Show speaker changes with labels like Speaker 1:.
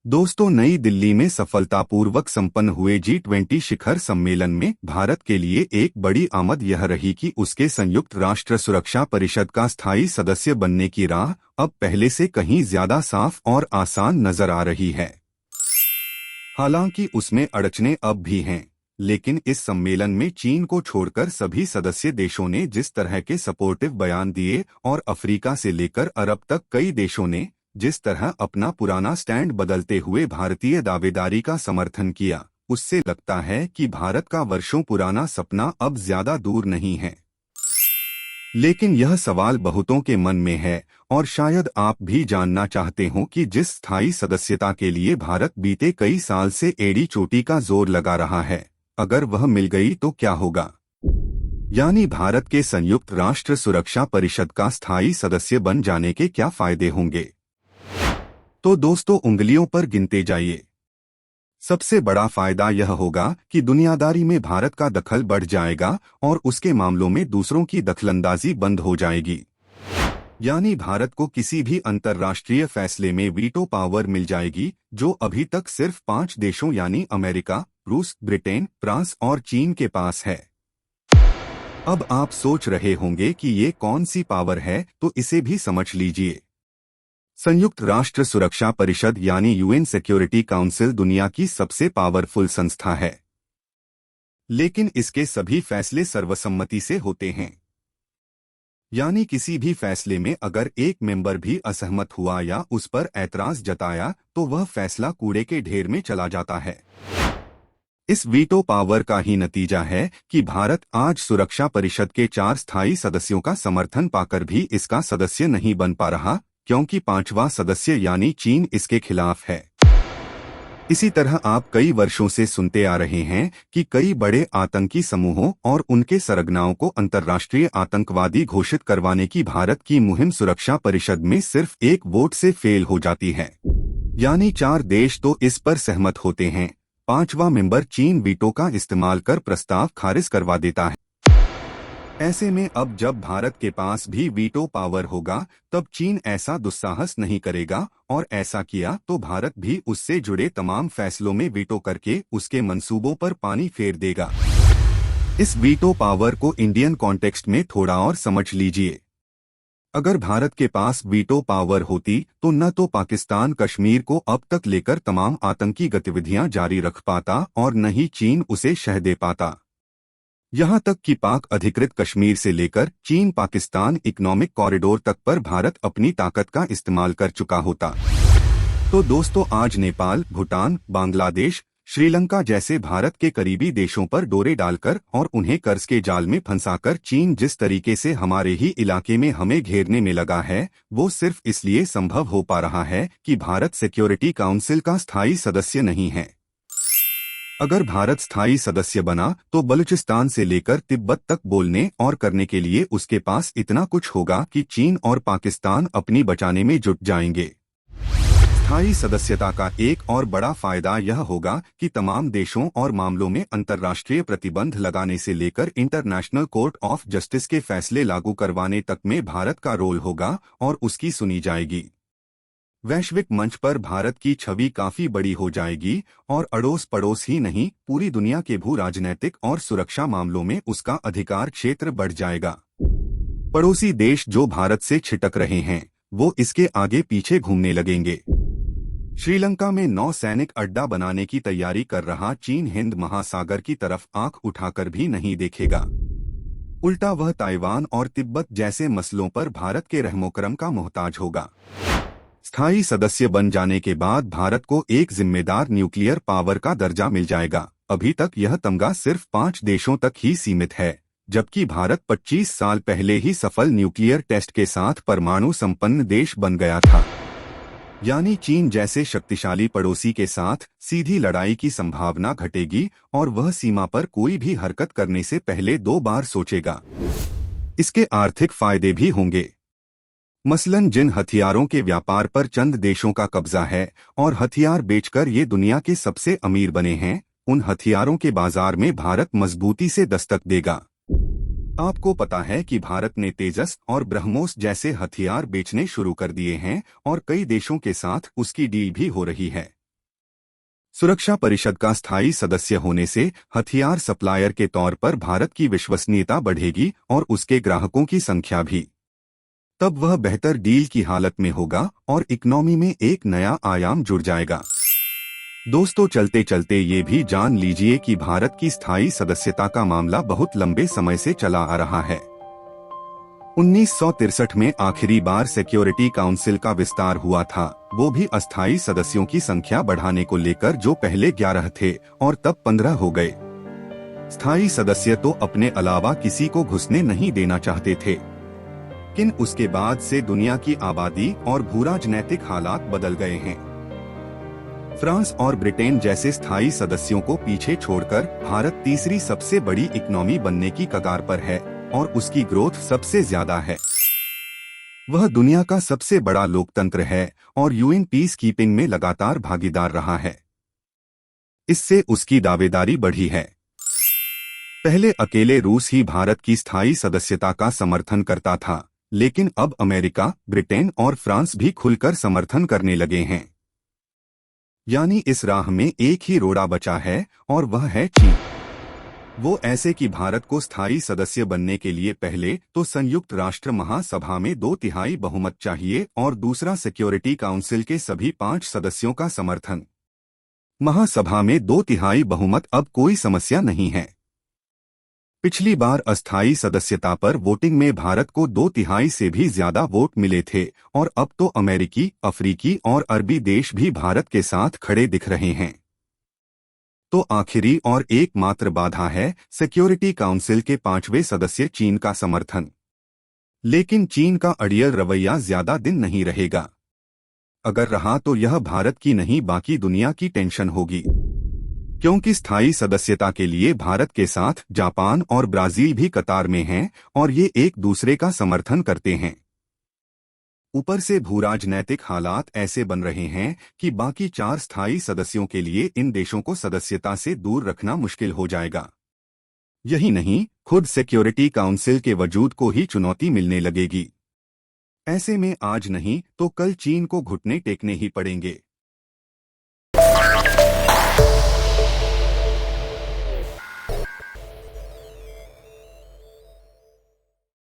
Speaker 1: दोस्तों, नई दिल्ली में सफलतापूर्वक संपन्न हुए G20 शिखर सम्मेलन में भारत के लिए एक बड़ी आमद यह रही कि उसके संयुक्त राष्ट्र सुरक्षा परिषद का स्थायी सदस्य बनने की राह अब पहले से कहीं ज्यादा साफ और आसान नजर आ रही है। हालांकि उसमें अड़चने अब भी हैं, लेकिन इस सम्मेलन में चीन को छोड़कर सभी सदस्य देशों ने जिस तरह के सपोर्टिव बयान दिए और अफ्रीका से लेकर अरब तक कई देशों ने जिस तरह अपना पुराना स्टैंड बदलते हुए भारतीय दावेदारी का समर्थन किया, उससे लगता है कि भारत का वर्षों पुराना सपना अब ज्यादा दूर नहीं है। लेकिन यह सवाल बहुतों के मन में है और शायद आप भी जानना चाहते हो कि जिस स्थायी सदस्यता के लिए भारत बीते कई साल से एड़ी चोटी का जोर लगा रहा है, अगर वह मिल गई तो क्या होगा। यानी भारत के संयुक्त राष्ट्र सुरक्षा परिषद का स्थायी सदस्य बन जाने के क्या फायदे होंगे। तो दोस्तों, उंगलियों पर गिनते जाइए। सबसे बड़ा फायदा यह होगा कि दुनियादारी में भारत का दखल बढ़ जाएगा और उसके मामलों में दूसरों की दखलंदाजी बंद हो जाएगी। यानी भारत को किसी भी अंतर्राष्ट्रीय फैसले में वीटो पावर मिल जाएगी, जो अभी तक सिर्फ 5 देशों यानी अमेरिका, रूस, ब्रिटेन, फ्रांस और चीन के पास है। अब आप सोच रहे होंगे कि ये कौन सी पावर है, तो इसे भी समझ लीजिए। संयुक्त राष्ट्र सुरक्षा परिषद यानी यूएन सिक्योरिटी काउंसिल दुनिया की सबसे पावरफुल संस्था है, लेकिन इसके सभी फैसले सर्वसम्मति से होते हैं। यानी किसी भी फैसले में अगर एक मेंबर भी असहमत हुआ या उस पर ऐतराज जताया तो वह फैसला कूड़े के ढेर में चला जाता है। इस वीटो पावर का ही नतीजा है कि भारत आज सुरक्षा परिषद के 4 स्थायी सदस्यों का समर्थन पाकर भी इसका सदस्य नहीं बन पा रहा, क्योंकि 5वां सदस्य यानी चीन इसके खिलाफ है। इसी तरह आप कई वर्षों से सुनते आ रहे हैं कि कई बड़े आतंकी समूहों और उनके सरगनाओं को अंतर्राष्ट्रीय आतंकवादी घोषित करवाने की भारत की मुहिम सुरक्षा परिषद में सिर्फ एक वोट से फेल हो जाती है। यानी 4 देश तो इस पर सहमत होते हैं, 5वां मेंबर चीन वीटो का इस्तेमाल कर प्रस्ताव खारिज करवा देता है। ऐसे में अब जब भारत के पास भी वीटो पावर होगा, तब चीन ऐसा दुस्साहस नहीं करेगा, और ऐसा किया तो भारत भी उससे जुड़े तमाम फैसलों में वीटो करके उसके मंसूबों पर पानी फेर देगा। इस वीटो पावर को इंडियन कॉन्टेक्स्ट में थोड़ा और समझ लीजिए। अगर भारत के पास वीटो पावर होती तो न तो पाकिस्तान कश्मीर को अब तक लेकर तमाम आतंकी गतिविधियां जारी रख पाता और न ही चीन उसे शह दे पाता। यहां तक कि पाक अधिकृत कश्मीर से लेकर चीन पाकिस्तान इकोनॉमिक कॉरिडोर तक पर भारत अपनी ताकत का इस्तेमाल कर चुका होता। तो दोस्तों, आज नेपाल, भूटान, बांग्लादेश, श्रीलंका जैसे भारत के करीबी देशों पर डोरे डालकर और उन्हें कर्ज के जाल में फंसाकर चीन जिस तरीके से हमारे ही इलाके में हमें घेरने में लगा है, वो सिर्फ इसलिए संभव हो पा रहा है कि भारत सिक्योरिटी काउंसिल का स्थायी सदस्य नहीं है। अगर भारत स्थायी सदस्य बना तो बलूचिस्तान से लेकर तिब्बत तक बोलने और करने के लिए उसके पास इतना कुछ होगा कि चीन और पाकिस्तान अपनी बचाने में जुट जाएंगे। स्थायी सदस्यता का एक और बड़ा फायदा यह होगा कि तमाम देशों और मामलों में अंतर्राष्ट्रीय प्रतिबंध लगाने से लेकर इंटरनेशनल कोर्ट ऑफ जस्टिस के फैसले लागू करवाने तक में भारत का रोल होगा और उसकी सुनी जाएगी। वैश्विक मंच पर भारत की छवि काफी बड़ी हो जाएगी और अड़ोस पड़ोस ही नहीं, पूरी दुनिया के भू राजनैतिक और सुरक्षा मामलों में उसका अधिकार क्षेत्र बढ़ जाएगा। पड़ोसी देश जो भारत से छिटक रहे हैं, वो इसके आगे पीछे घूमने लगेंगे। श्रीलंका में नौसैनिक अड्डा बनाने की तैयारी कर रहा चीन हिंद महासागर की तरफ आंख उठाकर भी नहीं देखेगा। उल्टा वह ताइवान और तिब्बत जैसे मसलों पर भारत के रहमोकरम का मोहताज होगा। स्थायी सदस्य बन जाने के बाद भारत को एक जिम्मेदार न्यूक्लियर पावर का दर्जा मिल जाएगा। अभी तक यह तमगा सिर्फ 5 देशों तक ही सीमित है, जबकि भारत 25 साल पहले ही सफल न्यूक्लियर टेस्ट के साथ परमाणु संपन्न देश बन गया था। यानी चीन जैसे शक्तिशाली पड़ोसी के साथ सीधी लड़ाई की संभावना घटेगी और वह सीमा पर कोई भी हरकत करने से पहले 2 बार सोचेगा। इसके आर्थिक फायदे भी होंगे। मसलन जिन हथियारों के व्यापार पर चंद देशों का कब्जा है और हथियार बेचकर ये दुनिया के सबसे अमीर बने हैं, उन हथियारों के बाजार में भारत मजबूती से दस्तक देगा। आपको पता है कि भारत ने तेजस और ब्रह्मोस जैसे हथियार बेचने शुरू कर दिए हैं और कई देशों के साथ उसकी डील भी हो रही है। सुरक्षा परिषद का स्थायी सदस्य होने से हथियार सप्लायर के तौर पर भारत की विश्वसनीयता बढ़ेगी और उसके ग्राहकों की संख्या भी। तब वह बेहतर डील की हालत में होगा और इकोनॉमी में एक नया आयाम जुड़ जाएगा। दोस्तो63 चलते चलते ये भी जान लीजिए कि भारत की स्थायी सदस्यता का मामला बहुत लंबे समय से चला आ रहा है। 1963 में आखिरी बार सिक्योरिटी काउंसिल का विस्तार हुआ था, वो भी अस्थायी सदस्यों की संख्या बढ़ाने को लेकर, जो पहले 11 थे और तब 15 हो गए। स्थायी सदस्य तो अपने अलावा किसी को घुसने नहीं देना चाहते थे, लेकिन उसके बाद से दुनिया की आबादी और भूराजनैतिक हालात बदल गए हैं। फ्रांस और ब्रिटेन जैसे स्थायी सदस्यों को पीछे छोड़कर भारत तीसरी सबसे बड़ी इकोनॉमी बनने की कगार पर है और उसकी ग्रोथ सबसे ज्यादा है। वह दुनिया का सबसे बड़ा लोकतंत्र है और यूएन पीस कीपिंग में लगातार भागीदार रहा है। इससे उसकी दावेदारी बढ़ी है। पहले अकेले रूस ही भारत की स्थायी सदस्यता का समर्थन करता था, लेकिन अब अमेरिका, ब्रिटेन और फ्रांस भी खुलकर समर्थन करने लगे हैं। यानी इस राह में एक ही रोड़ा बचा है और वह है चीन। वो ऐसे कि भारत को स्थायी सदस्य बनने के लिए पहले तो संयुक्त राष्ट्र महासभा में 2/3 बहुमत चाहिए और दूसरा सिक्योरिटी काउंसिल के सभी 5 सदस्यों का समर्थन। महासभा में 2/3 बहुमत अब कोई समस्या नहीं है। पिछली बार अस्थायी सदस्यता पर वोटिंग में भारत को 2/3 से भी ज्यादा वोट मिले थे और अब तो अमेरिकी, अफ्रीकी और अरबी देश भी भारत के साथ खड़े दिख रहे हैं। तो आखिरी और एकमात्र बाधा है सिक्योरिटी काउंसिल के 5वें सदस्य चीन का समर्थन। लेकिन चीन का अड़ियल रवैया ज्यादा दिन नहीं रहेगा। अगर रहा तो यह भारत की नहीं बाकी दुनिया की टेंशन होगी, क्योंकि स्थायी सदस्यता के लिए भारत के साथ जापान और ब्राजील भी कतार में हैं और ये एक दूसरे का समर्थन करते हैं। ऊपर से भूराजनैतिक हालात ऐसे बन रहे हैं कि बाकी 4 स्थायी सदस्यों के लिए इन देशों को सदस्यता से दूर रखना मुश्किल हो जाएगा। यही नहीं, खुद सिक्योरिटी काउंसिल के वजूद को ही चुनौती मिलने लगेगी। ऐसे में आज नहीं तो कल चीन को घुटने टेकने ही पड़ेंगे।